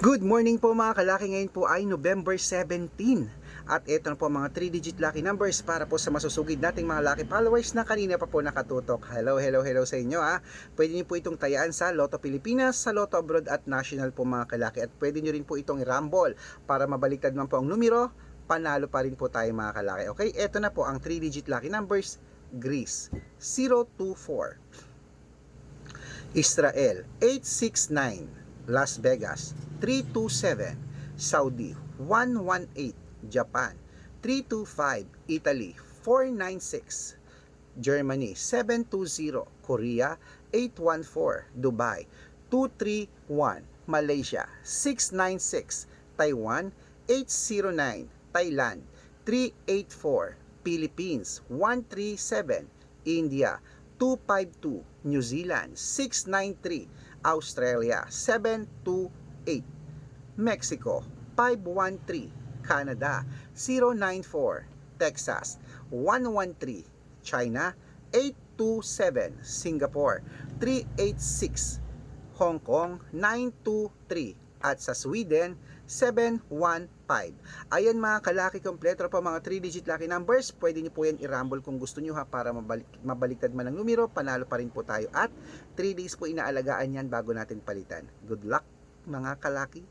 Good morning po mga kalaki, ngayon po ay November 17 at ito na po mga 3-digit lucky numbers para po sa masusugid nating mga lucky followers na kanina pa po nakatutok. Hello sa inyo ha. Pwede niyo po itong tayaan sa Lotto Pilipinas, sa Lotto Abroad at National po mga kalaki, at pwede niyo rin po itong i-rumble para mabaliktad man po ang numero, panalo pa rin po tayo mga kalaki. Okay, ito na po ang 3-digit lucky numbers. Greece 024, Israel 869, Las Vegas 327, Saudi 118, Japan 325, Italy 496, Germany 720, Korea 814, Dubai 231, Malaysia 696, Taiwan 809, Thailand 384, Philippines 137, India 252, New Zealand 693, Australia 728, Mexico 513, Canada 094, Texas 113, China 827, Singapore 386, Hong Kong 923, at sa Sweden 715. Ayan mga kalaki, kompleto po mga 3-digit lucky numbers. Pwede niyo po yan i-rumble kung gusto niyo ha, para mabaliktad man ang numero, panalo pa rin po tayo, at 3 days po inaalagaan yan bago natin palitan. Good luck mga kalaki.